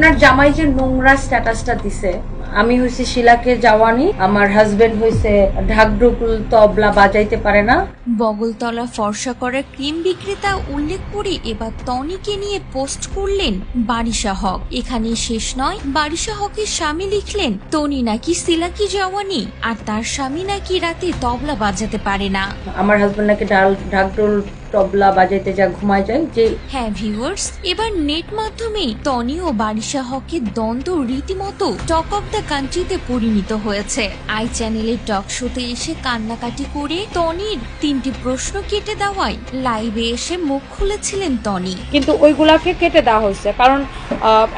আপনার জামাই যে নোংরা স্ট্যাটাসটা দিছে, আমি হইছি শিলাকে জাওয়ানি, আমার হাজবেন্ড হইছে ঢাকঢুকুল তবলা বাজাইতে পারে না। বগলতলা ফর্সা করা ক্রিম বিক্রেতা উল্লেখ করে এবার তনিকে নিয়ে পোস্ট করলেন বারিশা হক। এখানে শেষ নয়, বারিশা হকের স্বামী লিখলেন তনি নাকি শিলাকে জাওয়ানি আর তার স্বামী নাকি রাতে তবলা বাজাতে পারে না। আমার হাজবেন্ড নাকি ঢাকঢোল তবলা বাজাইতে যা ঘুমায় যায়। যে হ্যাঁ ভিউয়ার্স, এবার নেট মাধ্যমে টনি ও বারিশা হকের দ্বন্দ্ব রীতিমতো টক অফ দ্য কান্ট্রিতে পরিণত হয়েছে। আই চ্যানেলের টক শোতে এসে কান্নাকাটি করে টনির 3টি প্রশ্ন কেটে দেওয়ায় লাইভে এসে মুখ খুলেছিলেন টনি। কিন্তু ওইগুলাকে কেটে দেওয়া হয়েছে কারণ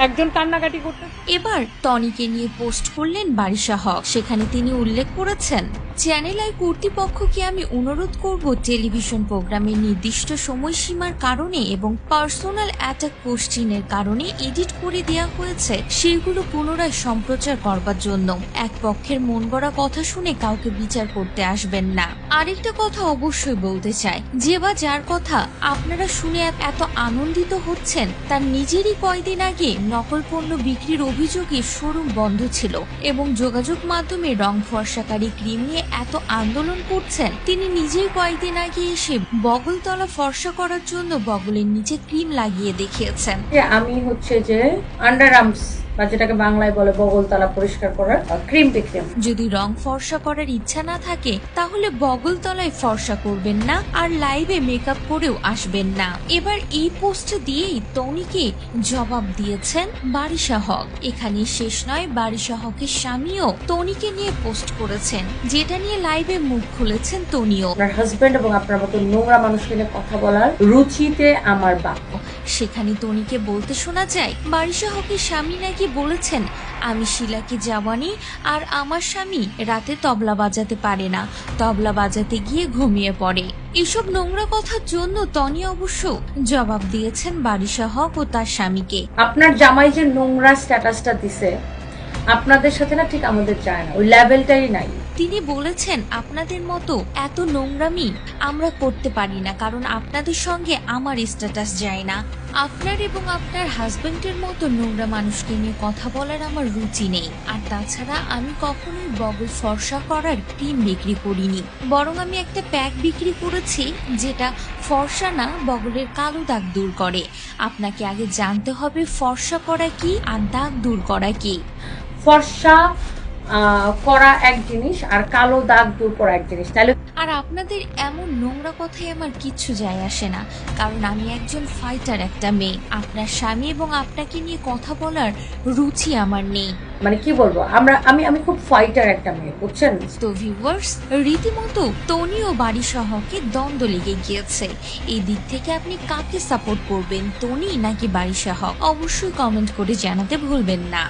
একজন কান্নাকাটি করতে। এবার টনিকে নিয়ে পোস্ট করলেন বারিশা হক। সেখানে তিনি উল্লেখ করেছেন, চ্যানেল আই কর্তৃপক্ষকে আমি অনুরোধ করব টেলিভিশন প্রোগ্রামের নির্দিষ্ট সময়সীমার কারণে এবং পার্সোনাল অ্যাটাক কোশ্চিনের কারণে এডিট করে দেওয়া হয়েছে সেগুলো পুনরায় সম্প্রচার করবার জন্য। এক পক্ষের মন গড়া কথা শুনে কাউকে বিচার করতে আসবেন না। আরেকটা কথা অবশ্যই বলতে চাই, যে বা যার কথা আপনারা শুনে এত আনন্দিত হচ্ছেন তার নিজেরই কয়দিন আগে নকল পণ্য বিক্রির অভিযোগে শোরুম বন্ধ ছিল এবং যোগাযোগ মাধ্যমে রং ফর্সাকারী ক্রিম নিয়ে এত আন্দোলন করছেন। তিনি নিজেই কয়েকদিন আগে এসে বগলতলা ফর্সা করার জন্য বগলের নিচে ক্রিম লাগিয়ে দেখিয়েছেন। আমি হচ্ছে যে আন্ডার আর্মস বা যেটাকে বাংলায় বলে বগলতলা পরিষ্কার করার ক্রিম বিক্রি। যদি রং ফর্সা করার ইচ্ছা না থাকে তাহলে বগলতলায় ফর্সা করবেন না আর লাইভে মেকআপ করেও আসবেন না। এবার এই পোস্ট দিয়েই টনিকে জবাব দিয়েছেন বারিশা হক। এখানে শেষ নয়, বারিশা হকের স্বামীও টনিকে নিয়ে পোস্ট করেছেন, যেটা নিয়ে লাইভে মুখ খুলেছেন টনিও। আপনার হাজবেন্ড এবং আপনার মতো নোংরা মানুষকে নিয়ে কথা বলার রুচিতে আমার বাপ। সেখানে টনিকে বলতে শোনা যায়, বারিশা হকের স্বামী নাকি বলেছেন আমি শিলাকে জাওয়ানি আর আমার স্বামী রাতে তবলা বাজাতে পারে না, তবলা বাজাতে গিয়ে ঘুমিয়ে পড়ে। এসব নোংরা কথার জন্য টনি অবশ্য জবাব দিয়েছেন বারিশা হক ও তার স্বামীকে। আপনার জামাই যে নোংরা স্ট্যাটাসটা দিছে আপনাদের সাথে না ঠিক আমাদের যায় না, ওই লেভেলটাই নাই। তিনি বলেছেন আপনাদের মতো এত নোংরামি আমরা করতে পারি না, কারণ আপনাদের সঙ্গে আমার স্ট্যাটাস যায় না। আপনার এবং আপনার হাজবেন্ডের মতো নোংরা মানুষকে নিয়ে কথা বলার আমার রুচি নেই। আর তাছাড়া আমি কখনোই বগল ফর্সা করার ক্রিম বিক্রি করিনি, বরং আমি একটা প্যাক বিক্রি করেছি যেটা ফর্সা না বগলের কালো দাগ দূর করে। আপনাকে আগে জানতে হবে ফর্সা করা কি আর দাগ দূর করা কি। ফর্সা করা এক জিনিস আর কালো দাগ দূর করা এক জিনিস। তাহলে আর আপনাদের এমন নোংরা কথায় আমার কিচ্ছু যায় আসে না, কারণ আমি একজন ফাইটার একটা মেয়ে। আপনার স্বামী এবং আপনাকে নিয়ে কথা বলার রুচি আমার নেই। মানে কি বলবো, আমি খুব ফাইটার একটা মেয়ে, বুঝছেন? তো ভিউয়ার্স, রীতিমতো টনি ও বারিশা হকে দ্বন্দ্ব লেগে গিয়েছে। এই দিক থেকে আপনি কাকে সাপোর্ট করবেন, টনি নাকি বারিশা হক? অবশ্যই কমেন্ট করে জানাতে ভুলবেন না।